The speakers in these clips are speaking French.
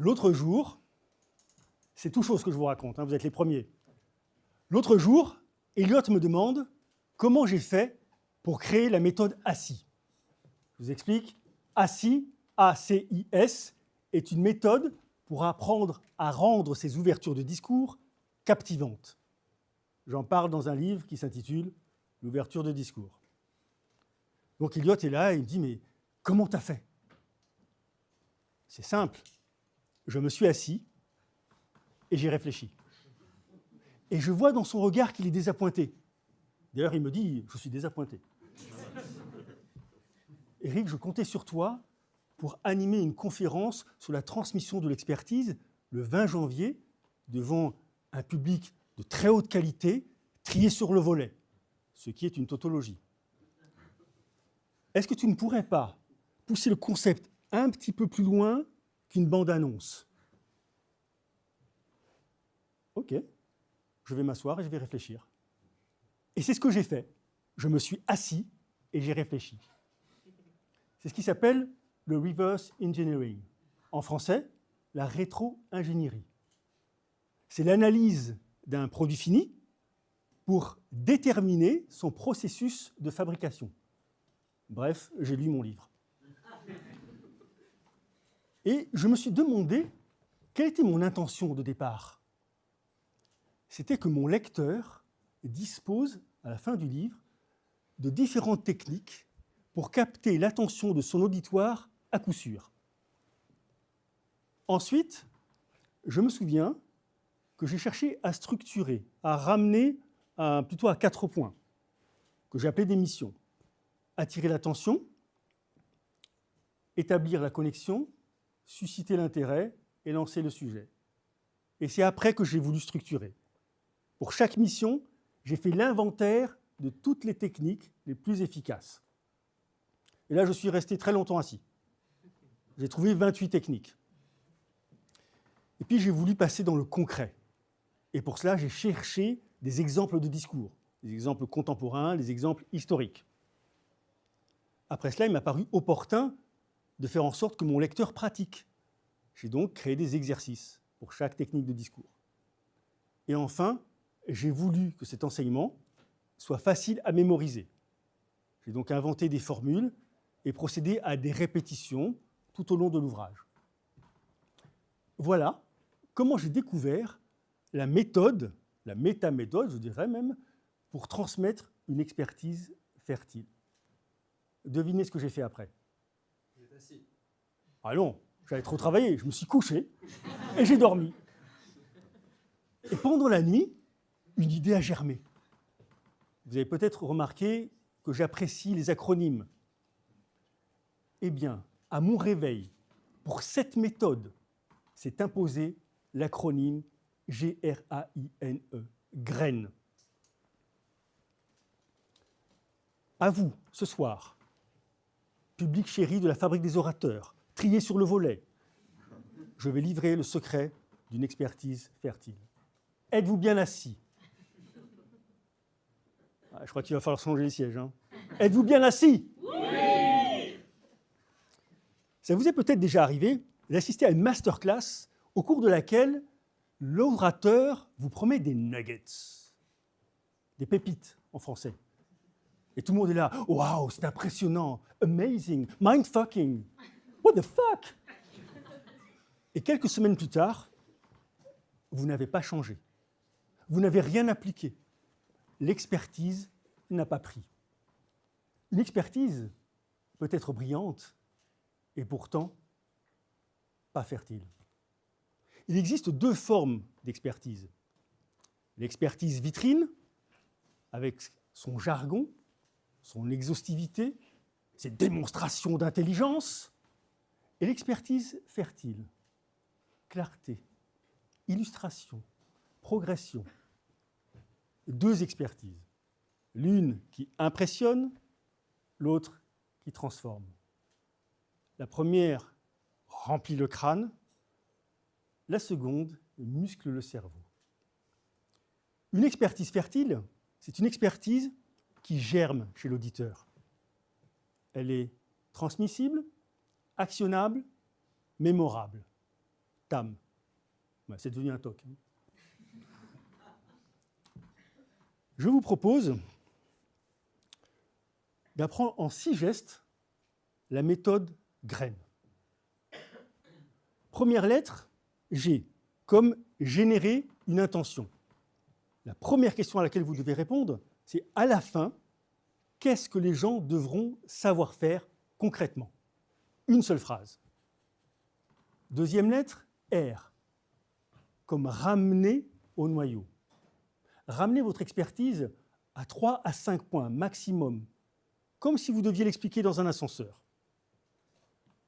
L'autre jour, c'est tout chaud ce que je vous raconte, hein, vous êtes les premiers. L'autre jour, Elliot me demande comment j'ai fait pour créer la méthode ACI. Je vous explique. ACI, A-C-I-S, est une méthode pour apprendre à rendre ses ouvertures de discours captivantes. J'en parle dans un livre qui s'intitule « L'ouverture de discours ». Donc Elliot est là et il me dit « Mais comment t'as fait ?» C'est simple. Je me suis assis et j'ai réfléchi. Et je vois dans son regard qu'il est désappointé. D'ailleurs, il me dit « Je suis désappointé ». Éric, je comptais sur toi pour animer une conférence sur la transmission de l'expertise le 20 janvier devant un public de très haute qualité, trié sur le volet, ce qui est une tautologie. Est-ce que tu ne pourrais pas pousser le concept un petit peu plus loin qu'une bande-annonce ? Ok, je vais m'asseoir et je vais réfléchir. Et c'est ce que j'ai fait. Je me suis assis et j'ai réfléchi. C'est ce qui s'appelle le reverse engineering. En français, la rétro-ingénierie. C'est l'analyse d'un produit fini pour déterminer son processus de fabrication. Bref, j'ai lu mon livre. Et je me suis demandé quelle était mon intention de départ. C'était que mon lecteur dispose, à la fin du livre, de différentes techniques pour capter l'attention de son auditoire à coup sûr. Ensuite, je me souviens que j'ai cherché à structurer, à ramener plutôt à 4 points, que j'ai appelés des missions. Attirer l'attention, établir la connexion, susciter l'intérêt et lancer le sujet. Et c'est après que j'ai voulu structurer. Pour chaque mission, j'ai fait l'inventaire de toutes les techniques les plus efficaces. Et là, je suis resté très longtemps assis. J'ai trouvé 28 techniques. Et puis, j'ai voulu passer dans le concret. Et pour cela, j'ai cherché des exemples de discours, des exemples contemporains, des exemples historiques. Après cela, il m'a paru opportun de faire en sorte que mon lecteur pratique. J'ai donc créé des exercices pour chaque technique de discours. Et enfin, j'ai voulu que cet enseignement soit facile à mémoriser. J'ai donc inventé des formules et procédé à des répétitions tout au long de l'ouvrage. Voilà comment j'ai découvert la méthode, la métaméthode, je dirais même, pour transmettre une expertise fertile. Devinez ce que j'ai fait après. Vous êtes assis. Ah non, j'avais trop travaillé, je me suis couché et j'ai dormi. Et pendant la nuit, une idée a germé. Vous avez peut-être remarqué que j'apprécie les acronymes. Eh bien, à mon réveil, pour cette méthode, s'est imposé l'acronyme G-R-A-I-N-E, graine. À vous, ce soir, public chéri de la Fabrique des orateurs, trié sur le volet, je vais livrer le secret d'une expertise fertile. Êtes-vous bien assis ? Je crois qu'il va falloir changer les sièges. Hein. Êtes-vous bien assis ? Oui ! Ça vous est peut-être déjà arrivé d'assister à une masterclass au cours de laquelle l'orateur vous promet des nuggets, des pépites en français. Et tout le monde est là, « Waouh, c'est impressionnant, amazing, mindfucking, what the fuck ?» Et quelques semaines plus tard, vous n'avez pas changé. Vous n'avez rien appliqué. L'expertise n'a pas pris. Une expertise peut être brillante et pourtant pas fertile. Il existe 2 formes d'expertise. L'expertise vitrine, avec son jargon, son exhaustivité, ses démonstrations d'intelligence, et l'expertise fertile, clarté, illustration, progression. 2 expertises, l'une qui impressionne, l'autre qui transforme. La première remplit le crâne, la seconde muscle le cerveau. Une expertise fertile, c'est une expertise qui germe chez l'auditeur. Elle est transmissible, actionnable, mémorable. TAM. Ouais, c'est devenu un TOC. Je vous propose d'apprendre en 6 gestes la méthode graine. Première lettre, G, comme générer une intention. La première question à laquelle vous devez répondre, c'est à la fin, qu'est-ce que les gens devront savoir faire concrètement? Une seule phrase. Deuxième lettre, R, comme ramener au noyau. Ramenez votre expertise à 3 à 5 points maximum, comme si vous deviez l'expliquer dans un ascenseur.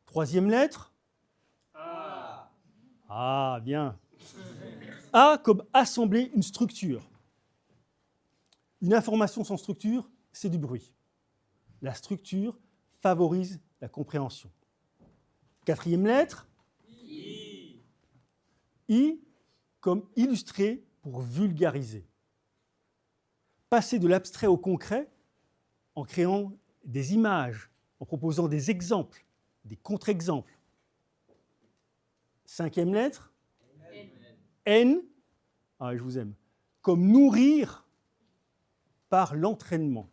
Troisième lettre, A. Ah, bien. A comme assembler une structure. Une information sans structure, c'est du bruit. La structure favorise la compréhension. Quatrième lettre, I. I comme illustrer pour vulgariser. Passer de l'abstrait au concret en créant des images, en proposant des exemples, des contre-exemples. Cinquième lettre, N, ah, je vous aime, comme nourrir par l'entraînement.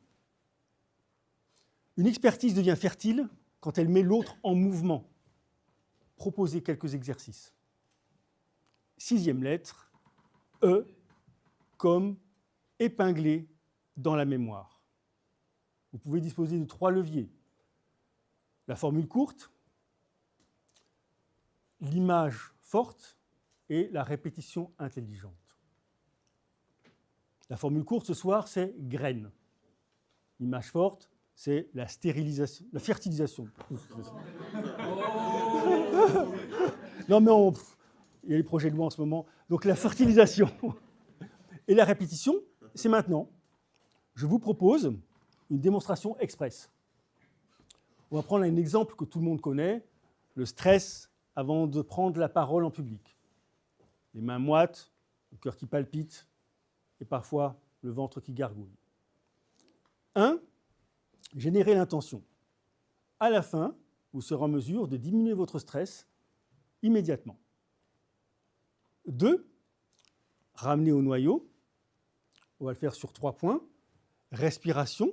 Une expertise devient fertile quand elle met l'autre en mouvement. Proposer quelques exercices. Sixième lettre, E, comme épingler dans la mémoire. Vous pouvez disposer de 3 leviers. La formule courte, l'image forte et la répétition intelligente. La formule courte ce soir, c'est graine. L'image forte, c'est la stérilisation, la fertilisation. Non, mais il y a les projets de loi en ce moment. Donc la fertilisation et la répétition, c'est maintenant. Je vous propose une démonstration express. On va prendre un exemple que tout le monde connaît, le stress avant de prendre la parole en public. Les mains moites, le cœur qui palpite et parfois le ventre qui gargouille. 1. Générer l'intention. À la fin, vous serez en mesure de diminuer votre stress immédiatement. 2. Ramener au noyau. On va le faire sur 3 points. Respiration,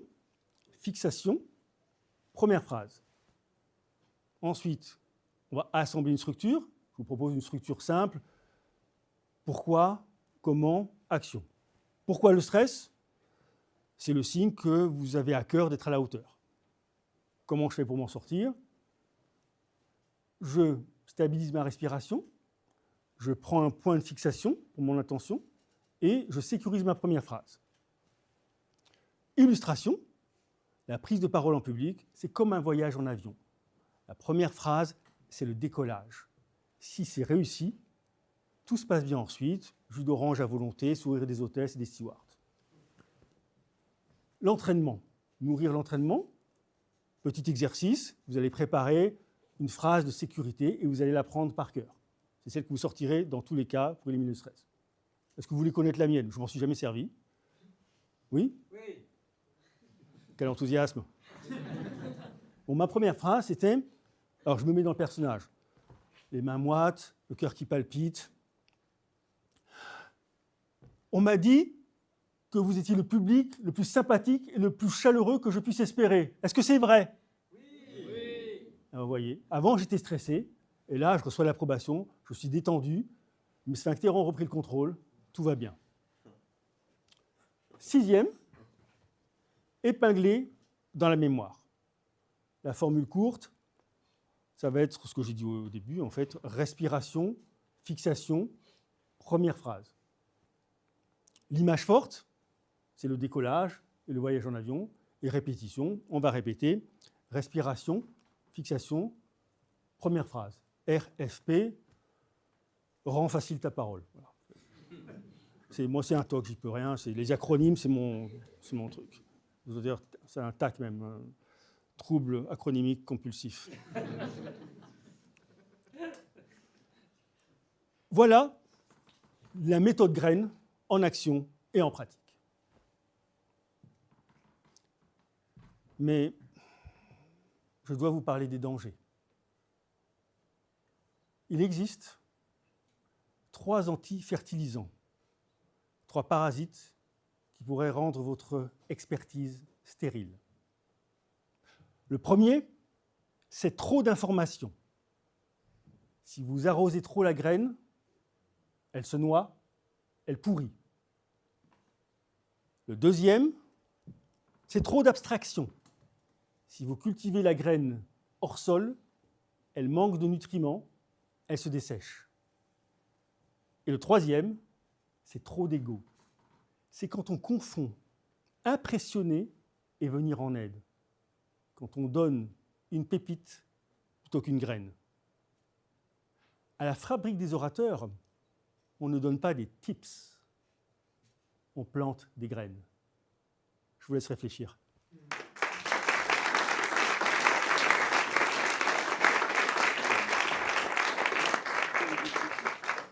fixation, première phrase. Ensuite, on va assembler une structure. Je vous propose une structure simple. Pourquoi, comment, action. Pourquoi le stress? C'est le signe que vous avez à cœur d'être à la hauteur. Comment je fais pour m'en sortir? Je stabilise ma respiration, je prends un point de fixation pour mon attention et je sécurise ma première phrase. Illustration, la prise de parole en public, c'est comme un voyage en avion. La première phrase, c'est le décollage. Si c'est réussi, tout se passe bien ensuite, jus d'orange à volonté, sourire des hôtesses et des stewards. L'entraînement, nourrir l'entraînement. Petit exercice, vous allez préparer une phrase de sécurité et vous allez l'apprendre par cœur. C'est celle que vous sortirez dans tous les cas pour éliminer le stress. Est-ce que vous voulez connaître la mienne? Je ne m'en suis jamais servi. Oui? Oui. Quel enthousiasme. Bon, ma première phrase, c'était... Alors, je me mets dans le personnage. Les mains moites, le cœur qui palpite. On m'a dit que vous étiez le public le plus sympathique et le plus chaleureux que je puisse espérer. Est-ce que c'est vrai? Oui. Alors, vous voyez, avant, j'étais stressé, et là, je reçois l'approbation, je suis détendu, mes sphincters ont repris le contrôle, tout va bien. 6e, épingler dans la mémoire. La formule courte, ça va être ce que j'ai dit au début, en fait, respiration, fixation, première phrase. L'image forte, c'est le décollage et le voyage en avion, et répétition, on va répéter, respiration, fixation, première phrase. RFP, rends facile ta parole. Voilà. Moi, c'est un TOC, j'y peux rien, les acronymes, c'est mon truc. Je veux dire, c'est un TAC même, un trouble acronymique compulsif. Voilà la méthode graine en action et en pratique. Mais je dois vous parler des dangers. Il existe 3 anti-fertilisants, 3 parasites qui pourraient rendre votre expertise stérile. Le premier, c'est trop d'informations. Si vous arrosez trop la graine, elle se noie, elle pourrit. Le deuxième, c'est trop d'abstraction. Si vous cultivez la graine hors sol, elle manque de nutriments, elle se dessèche. Et le troisième, c'est trop d'ego. C'est quand on confond impressionner et venir en aide. Quand on donne une pépite plutôt qu'une graine. À la fabrique des orateurs, on ne donne pas des tips, on plante des graines. Je vous laisse réfléchir.